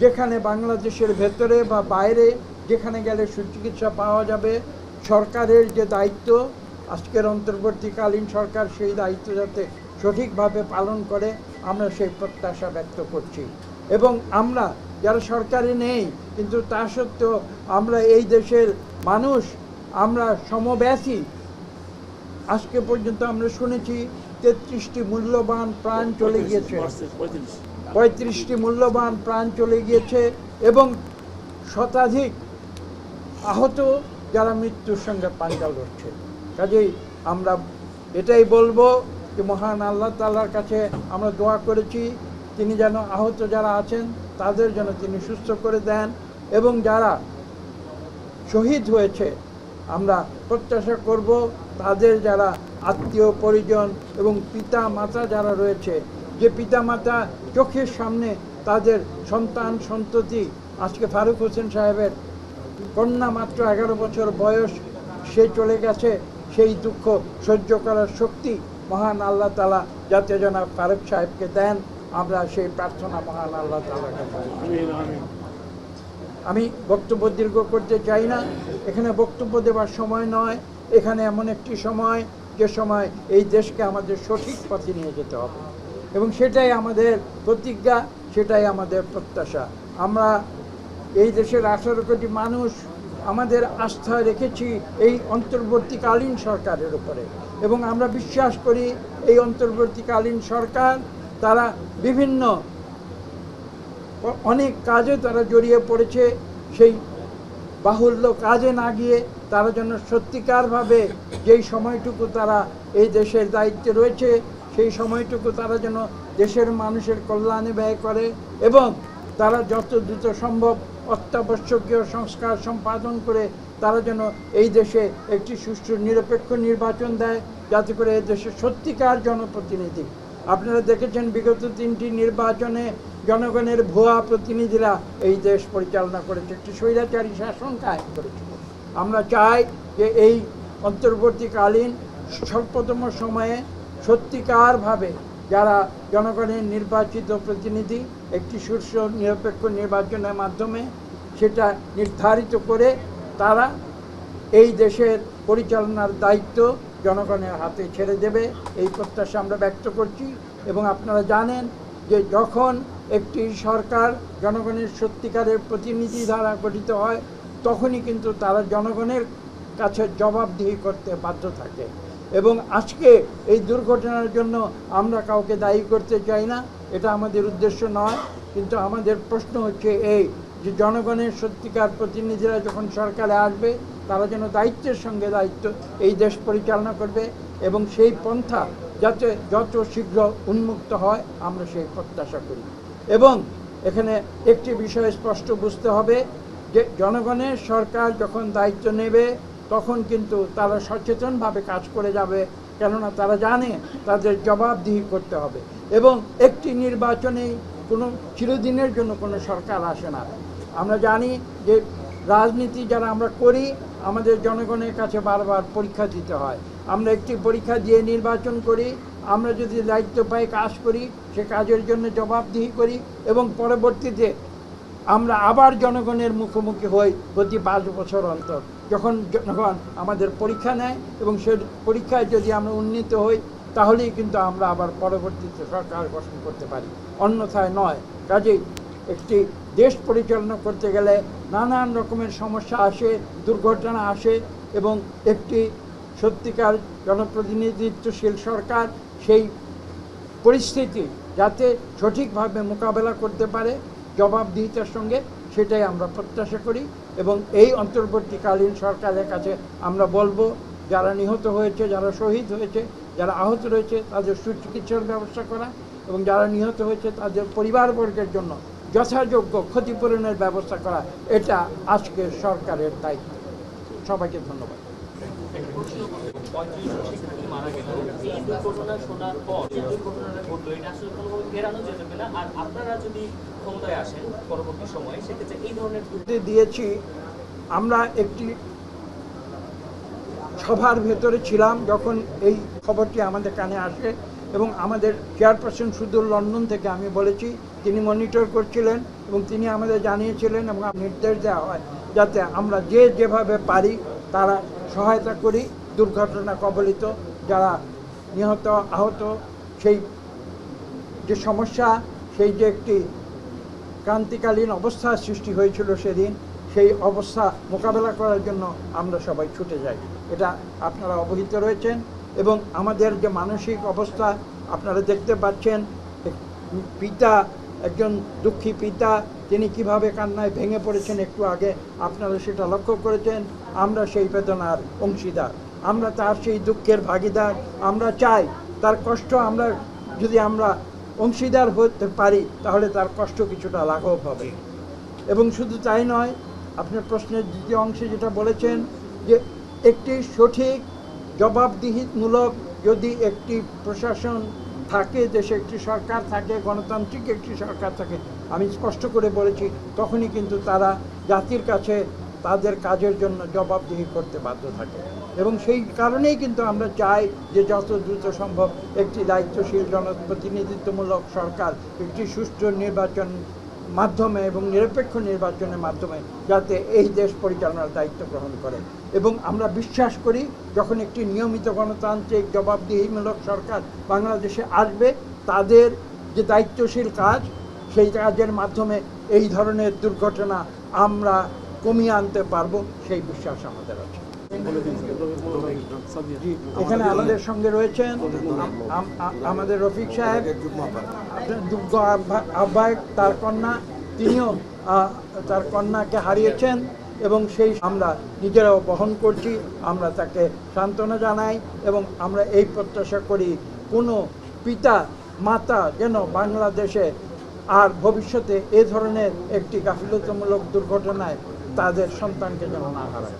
যেখানে বাংলাদেশের ভেতরে বা বাইরে যেখানে গেলে সুচিকিৎসা পাওয়া যাবে, সরকারের যে দায়িত্ব আজকের অন্তর্বর্তীকালীন সরকার সেই দায়িত্ব যাতে সঠিকভাবে পালন করে আমরা সেই প্রত্যাশা ব্যক্ত করছি। এবং আমরা যারা সরকারে নেই কিন্তু তা সত্ত্বেও আমরা এই দেশের মানুষ, আমরা সমব্যথী। আজকে পর্যন্ত আমরা শুনেছি 33টি মূল্যবান প্রাণ চলে গিয়েছে, 35টি মূল্যবান প্রাণ চলে গিয়েছে এবং শতাধিক আহত যারা মৃত্যুর সঙ্গে পাঞ্জা লড়ছে। কাজেই আমরা এটাই বলবো যে মহান আল্লাহ তাআলার কাছে আমরা দোয়া করেছি তিনি যেন আহত যারা আছেন তাদের যেন তিনি সুস্থ করে দেন, এবং যারা শহীদ হয়েছে আমরা প্রত্যাশা করব তাদের যারা আত্মীয় পরিজন এবং পিতা মাতা যারা রয়েছে, যে পিতা মাতা চোখের সামনে তাদের সন্তান সন্ততি, আজকে ফারুক হোসেন সাহেবের কন্যা মাত্র 11 বছর বয়স, সে চলে গেছে, সেই দুঃখ সহ্য করার শক্তি মহান আল্লাহ তাআলা যাতে জনাব ফারুক সাহেবকে দেন, আমরা সেই প্রার্থনা মহান আল্লাহ তাআলার কাছে। আমি বক্তব্য দীর্ঘ করতে চাই না, এখানে বক্তব্য দেওয়ার সময় নয়, এখানে এমন একটি সময় যে সময় এই দেশকে আমাদের সঠিক পথে নিয়ে যেতে হবে এবং সেটাই আমাদের প্রতিজ্ঞা, সেটাই আমাদের প্রত্যাশা। আমরা এই দেশের 18 কোটি মানুষ আমাদের আস্থা রেখেছি এই অন্তর্বর্তীকালীন সরকারের উপরে, এবং আমরা বিশ্বাস করি এই অন্তর্বর্তীকালীন সরকার তারা বিভিন্ন অনেক কাজে তারা জড়িয়ে পড়েছে, সেই বাহুল্য কাজে না গিয়ে তারা যেন সত্যিকারভাবে যেই সময়টুকু তারা এই দেশের দায়িত্বে রয়েছে সেই সময়টুকু তারা যেন দেশের মানুষের কল্যাণে ব্যয় করে, এবং তারা যত দ্রুত সম্ভব অত্যাবশ্যকীয় সংস্কার সম্পাদন করে তারা যেন এই দেশে একটি সুষ্ঠু নিরপেক্ষ নির্বাচন দেয়, যাতে করে এই দেশে সত্যিকার জনপ্রতিনিধি। আপনারা দেখেছেন বিগত 3টি নির্বাচনে জনগণের ভুয়া প্রতিনিধিরা এই দেশ পরিচালনা করেছে, একটি স্বৈরাচারী শাসন কায়েম করেছিল। আমরা চাই যে এই অন্তর্বর্তীকালীন স্বল্পতম সময়ে সত্যিকারভাবে যারা জনগণের নির্বাচিত প্রতিনিধি একটি সুষ্ঠু নিরপেক্ষ নির্বাচনের মাধ্যমে সেটা নির্ধারিত করে তারা এই দেশের পরিচালনার দায়িত্ব জনগণের হাতে ছেড়ে দেবে, এই প্রত্যাশা আমরা ব্যক্ত করছি। এবং আপনারা জানেন যে যখন একটি সরকার জনগণের সত্যিকারের প্রতিনিধি দ্বারা গঠিত হয় তখনই কিন্তু তারা জনগণের কাছে জবাবদিহি করতে বাধ্য থাকে, এবং আজকে এই দুর্ঘটনার জন্য আমরা কাউকে দায়ী করতে চাই না, এটা আমাদের উদ্দেশ্য নয়। কিন্তু আমাদের প্রশ্ন হচ্ছে এই যে জনগণের সত্যিকার প্রতিনিধিরা যখন সরকারে আসবে তারা যেন দায়িত্বের সঙ্গে দায়িত্ব এই দেশ পরিচালনা করবে, এবং সেই পন্থা যাতে যত শীঘ্র উন্মুক্ত হয় আমরা সেই প্রত্যাশা করি। এবং এখানে একটি বিষয় স্পষ্ট বুঝতে হবে যে জনগণের সরকার যখন দায়িত্ব নেবে তখন কিন্তু তারা সচেতনভাবে কাজ করে যাবে, কেননা তারা জানে তাদের জবাবদিহি করতে হবে। এবং একটি নির্বাচনেই কোনো চিরদিনের জন্য কোনো সরকার আসে না। আমরা জানি যে রাজনীতি যারা আমরা করি আমাদের জনগণের কাছে বারবার পরীক্ষা দিতে হয়, আমরা একটি পরীক্ষা দিয়ে নির্বাচন করি, আমরা যদি দায়িত্ব পাই কাজ করি, সে কাজের জন্য জবাবদিহি করি, এবং পরবর্তীতে আমরা আবার জনগণের মুখোমুখি হই প্রতি 5 বছর অন্তর, যখন জনগণ আমাদের পরীক্ষা নেয় এবং সে পরীক্ষায় যদি আমরা উন্নীত হই তাহলেই কিন্তু আমরা আবার পরবর্তীতে সরকার গঠন করতে পারি, অন্যথায় নয়। কাজেই একটি দেশ পরিচালনা করতে গেলে নানান রকমের সমস্যা আসে, দুর্ঘটনা আসে, এবং একটি সত্যিকার জনপ্রতিনিধিত্বশীল সরকার সেই পরিস্থিতি যাতে সঠিকভাবে মোকাবেলা করতে পারে জবাবদিহিতার সঙ্গে, সেটাই আমরা প্রত্যাশা করি। এবং এই অন্তর্বর্তীকালীন সরকারের কাছে আমরা বলবো যারা নিহত হয়েছে, যারা শহীদ হয়েছে, যারা আহত রয়েছে তাদের সুচিকিৎসার ব্যবস্থা করা, এবং যারা নিহত হয়েছে তাদের পরিবারবর্গের জন্য যথাযোগ্য ক্ষতিপূরণের ব্যবস্থা করা, এটা আজকের সরকারের দায়িত্ব। সবাইকে ধন্যবাদ। দিয়েছি আমরা একটি সভার ভেতরে ছিলাম যখন এই খবরটি আমাদের কানে আসে, এবং আমাদের চেয়ারপারসন সুদূর লন্ডন থেকে আমি বলেছি তিনি মনিটর করছিলেন এবং তিনি আমাদের জানিয়েছিলেন এবং নির্দেশ দেওয়া হয় যাতে আমরা যেভাবে পারি তারা সহায়তা করি দুর্ঘটনা কবলিত যারা নিহত আহত সেই যে সমস্যা সেই যে একটি ক্রান্তিকালীন অবস্থা সৃষ্টি হয়েছিল সেদিন সেই অবস্থা মোকাবেলা করার জন্য আমরা সবাই ছুটে যাই, এটা আপনারা অবহিত রয়েছেন। এবং আমাদের যে মানসিক অবস্থা আপনারা দেখতে পাচ্ছেন, পিতা একজন দুঃখী পিতা তিনি কিভাবে কান্নায় ভেঙে পড়েছেন একটু আগে আপনারা সেটা লক্ষ্য করেছেন। আমরা সেই বেদনার অংশীদার, আমরা তার সেই দুঃখের ভাগিদার। আমরা চাই তার কষ্ট যদি আমরা অংশীদার হতে পারি তাহলে তার কষ্ট কিছুটা লাঘব হবে। এবং শুধু তাই নয়, আপনার প্রশ্নের দ্বিতীয় অংশে যেটা বলেছেন যে একটি সঠিক জবাবদিহিমূলক যদি একটি প্রশাসন থাকে, দেশে একটি সরকার থাকে, গণতান্ত্রিক একটি সরকার থাকে, আমি স্পষ্ট করে বলেছি তখনই কিন্তু তারা জাতির কাছে তাদের কাজের জন্য জবাবদিহি করতে বাধ্য থাকে। এবং সেই কারণেই কিন্তু আমরা চাই যে যত দ্রুত সম্ভব একটি দায়িত্বশীল জনপ্রতিনিধিত্বমূলক সরকার একটি সুষ্ঠু নির্বাচন মাধ্যমে এবং নিরপেক্ষ নির্বাচনের মাধ্যমে যাতে এই দেশ পরিচালনার দায়িত্ব গ্রহণ করে। এবং আমরা বিশ্বাস করি যখন একটি নিয়মিত গণতান্ত্রিক জবাবদিহিমূলক সরকার বাংলাদেশে আসবে, তাদের যে দায়িত্বশীল কাজ সেই কাজের মাধ্যমে এই ধরনের দুর্ঘটনা আমরা কমিয়ে আনতে পারবো, সেই বিশ্বাস আমাদের আছে। এখানে আমাদের সঙ্গে রয়েছেন আমাদের রফিক সাহেব, যুগ্ম আহ্বায়ক, তার কন্যা, তিনিও তার কন্যাকে হারিয়েছেন এবং সেই আমরা নিজেরাও বহন করছি। আমরা তাকে সান্ত্বনা জানাই এবং আমরা এই প্রত্যাশা করি কোনো পিতা মাতা যেন বাংলাদেশে আর ভবিষ্যতে এ ধরনের একটি গাফিলতামূলক দুর্ঘটনায় তাদের সন্তানকে যেন না হারায়।